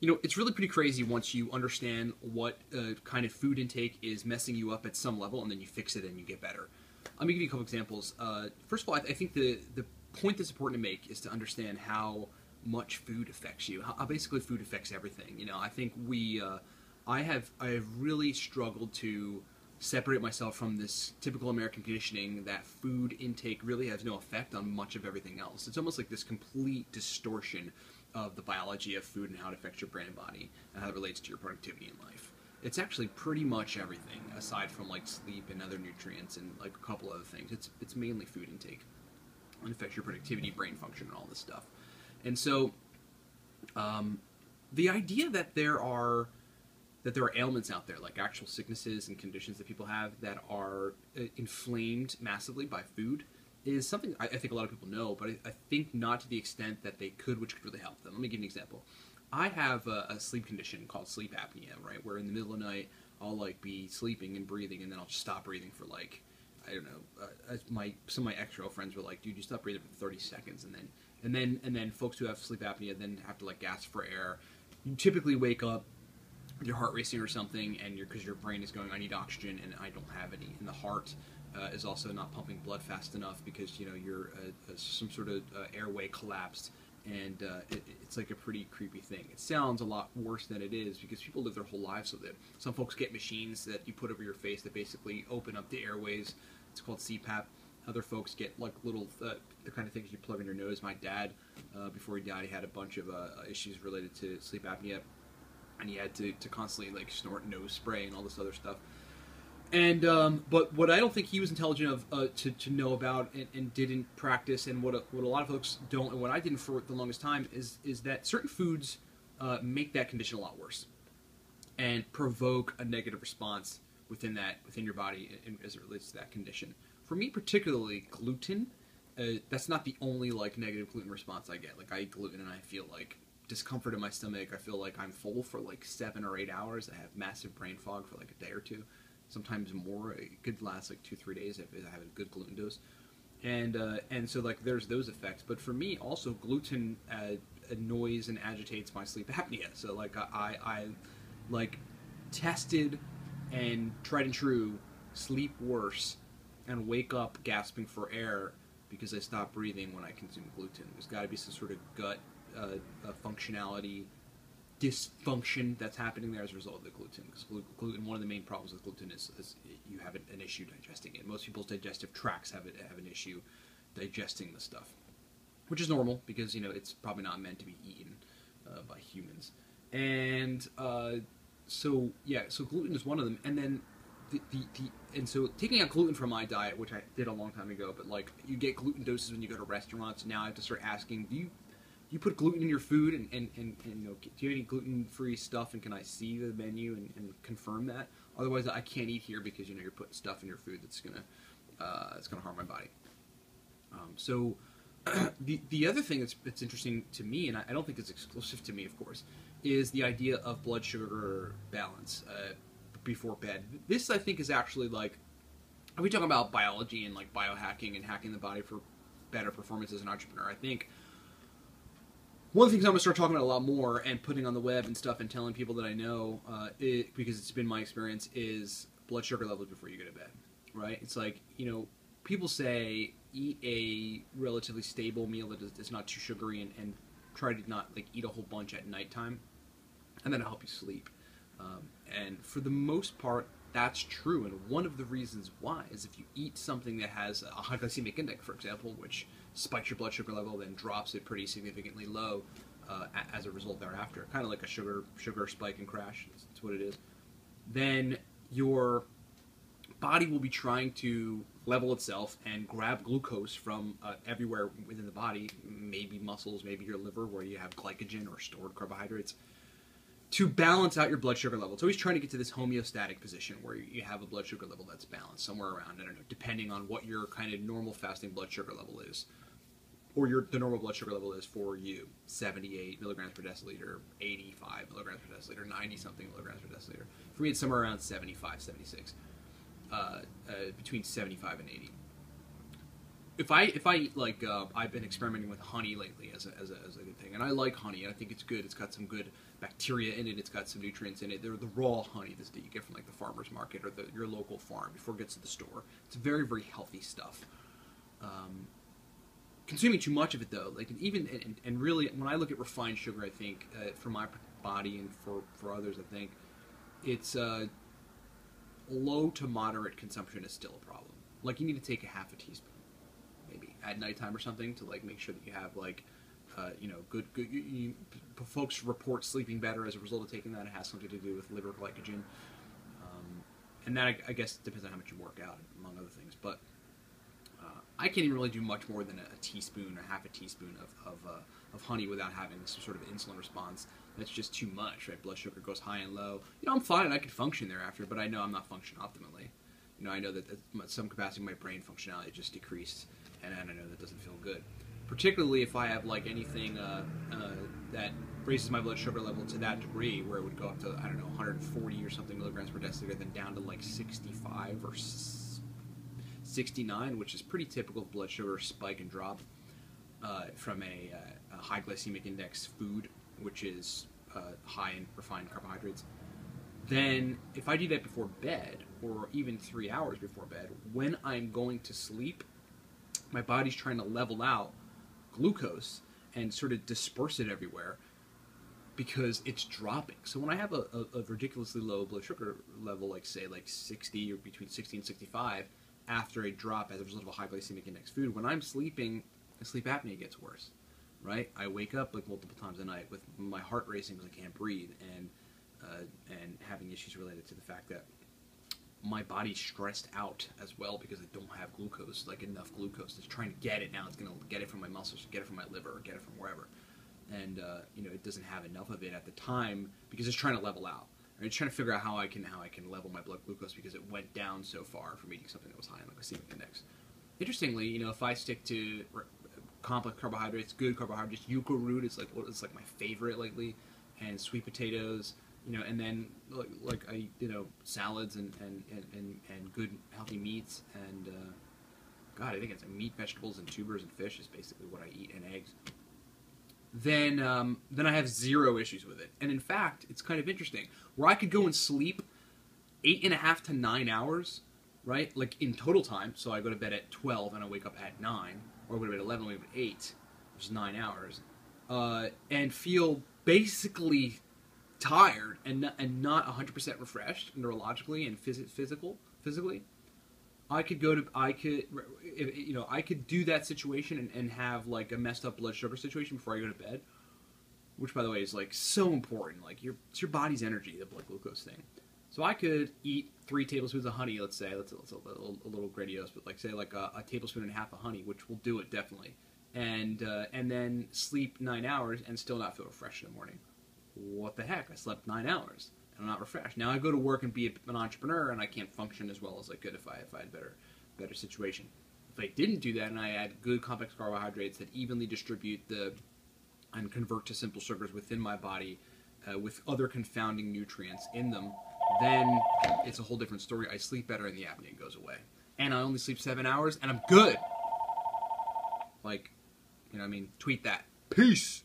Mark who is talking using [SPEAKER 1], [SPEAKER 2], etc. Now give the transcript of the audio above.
[SPEAKER 1] It's really pretty crazy once you understand what kind of food intake is messing you up at some level, and then you fix it and you get better. Let me give you a couple examples. First of all, I think the point that's important to make is to understand how much food affects you. How basically food affects everything. I think I have really struggled to separate myself from this typical American conditioning that food intake really has no effect on much of everything else. It's almost like this complete distortion of the biology of food and how it affects your brain and body and how it relates to your productivity in life. It's actually pretty much everything aside from like sleep and other nutrients and like a couple other things. It's mainly food intake and affects your productivity, brain function, and all this stuff. And so the idea that there are ailments out there, like actual sicknesses and conditions that people have that are inflamed massively by food, is something I think a lot of people know, but I think not to the extent that they could, which could really help them. Let me give you an example. I have a sleep condition called sleep apnea, right, where in the middle of the night I'll like be sleeping and breathing, and then I'll just stop breathing for like, I don't know. Some of my ex-girlfriends were like, "Dude, you stop breathing for 30 seconds," and then folks who have sleep apnea then have to like gasp for air. You typically wake up with your heart racing or something, and because your brain is going, "I need oxygen," and I don't have any. And the heart is also not pumping blood fast enough because you're some sort of airway collapsed, and it's like a pretty creepy thing. It sounds a lot worse than it is because people live their whole lives with it. Some folks get machines that you put over your face that basically open up the airways. It's called CPAP. Other folks get like little the kind of things you plug in your nose. My dad, before he died, he had a bunch of issues related to sleep apnea, and he had to constantly like snort nose spray and all this other stuff. And but what I don't think he was intelligent of to know about and didn't practice, and what a lot of folks don't, and what I didn't for the longest time is that certain foods make that condition a lot worse and provoke a negative response within your body as it relates to that condition. For me, particularly gluten. That's not the only like negative gluten response I get. Like I eat gluten and I feel like discomfort in my stomach. I feel like I'm full for like 7 or 8 hours. I have massive brain fog for like a day or two. Sometimes more. It could last like 2-3 days if I have a good gluten dose, and so like there's those effects. But for me, also gluten annoys and agitates my sleep apnea. So like I like tested and tried and true sleep worse and wake up gasping for air because I stopped breathing when I consume gluten. There's got to be some sort of gut functionality dysfunction that's happening there as a result of the gluten. Because gluten, one of the main problems with gluten is you have an issue digesting it. Most people's digestive tracts have an issue digesting the stuff, which is normal because it's probably not meant to be eaten by humans. And so gluten is one of them. And then and so taking out gluten from my diet, which I did a long time ago, but like you get gluten doses when you go to restaurants. Now I have to start asking, do you put gluten in your food, and do you have any gluten-free stuff, and can I see the menu and confirm that? Otherwise, I can't eat here because you're putting stuff in your food that's gonna harm my body. So the other thing that's interesting to me, and I don't think it's exclusive to me, of course, is the idea of blood sugar balance before bed. This I think is actually like, are we talking about biology and like biohacking and hacking the body for better performance as an entrepreneur? I think one of the things I'm going to start talking about a lot more and putting on the web and stuff and telling people that I know, because it's been my experience, is blood sugar levels before you go to bed, right? It's like, people say eat a relatively stable meal that is not too sugary and try to not like eat a whole bunch at nighttime, and then it'll help you sleep. And for the most part, that's true. And one of the reasons why is if you eat something that has a high glycemic index, for example, which spikes your blood sugar level, then drops it pretty significantly low as a result thereafter, kind of like a sugar spike and crash. That's what it is. Then your body will be trying to level itself and grab glucose from everywhere within the body, maybe muscles, maybe your liver, where you have glycogen or stored carbohydrates, to balance out your blood sugar level. It's always trying to get to this homeostatic position where you have a blood sugar level that's balanced somewhere around, I don't know, depending on what your kind of normal fasting blood sugar level is, or the normal blood sugar level is for you, 78 milligrams per deciliter, 85 milligrams per deciliter, 90-something milligrams per deciliter. For me, it's somewhere around 75, 76, between 75 and 80. if I eat like I've been experimenting with honey lately as a good thing, and I like honey, and I think it's good. It's got some good bacteria in it. It's got some nutrients in it. They're the raw honey that you get from like the farmer's market or your local farm before it gets to the store. It's very, very healthy stuff. Consuming too much of it though, like even and really, when I look at refined sugar, I think for my body and for others, I think it's low to moderate consumption is still a problem. Like you need to take a half a teaspoon, maybe at nighttime or something, to like make sure that you have like, good. Folks report sleeping better as a result of taking that. It has something to do with liver glycogen, and that I guess depends on how much you work out, among other things. But I can't even really do much more than a teaspoon or half a teaspoon of honey without having some sort of insulin response. That's just too much, right? Blood sugar goes high and low. I'm fine and I can function thereafter, but I know I'm not functioning optimally. I know that some capacity of my brain functionality just decreased, and I know that doesn't feel good. Particularly if I have like anything that raises my blood sugar level to that degree, where it would go up to, I don't know, 140 or something milligrams per deciliter, then down to like 65 or 69, which is pretty typical of blood sugar spike and drop from a high glycemic index food, which is high in refined carbohydrates. Then if I do that before bed, or even 3 hours before bed, when I'm going to sleep, my body's trying to level out glucose and sort of disperse it everywhere because it's dropping. So when I have a ridiculously low blood sugar level, like say like 60 or between 60 and 65, after a drop as a result of a high glycemic index food, when I'm sleeping, sleep apnea gets worse, right? I wake up like multiple times a night with my heart racing because I can't breathe, and having issues related to the fact that my body's stressed out as well because I don't have glucose, like enough glucose. It's trying to get it now. It's going to get it from my muscles, get it from my liver, or get it from wherever. And it doesn't have enough of it at the time because it's trying to level out. Right? It's trying to figure out how I can level my blood glucose because it went down so far from eating something that was high in the glycemic index. Interestingly, if I stick to complex carbohydrates, good carbohydrates, yuca root is like my favorite lately, and sweet potatoes. And then like I salads and good healthy meats, and God, I think it's meat, vegetables, and tubers and fish is basically what I eat, and eggs. Then I have zero issues with it. And in fact, it's kind of interesting where I could go and sleep 8.5 to 9 hours, right? Like in total time. So I go to bed at 12 and I wake up at 9, or I go to bed at 11 and wake up at 8, which is 9 hours, and feel basically tired and not 100% refreshed neurologically and physically. I could do that situation and have like a messed up blood sugar situation before I go to bed, which by the way is like so important. Like it's your body's energy, the blood glucose thing. So I could eat 3 tablespoons of honey, let's say, that's a little grandiose, but like say like a tablespoon and a half of honey, which will do it definitely, and then sleep 9 hours and still not feel refreshed in the morning. What the heck? I slept 9 hours and I'm not refreshed. Now I go to work and be an entrepreneur and I can't function as well as I could if I had better situation. If I didn't do that and I had good complex carbohydrates that evenly distribute and convert to simple sugars within my body with other confounding nutrients in them, then it's a whole different story. I sleep better and the apnea goes away. And I only sleep 7 hours and I'm good. Like, tweet that. Peace!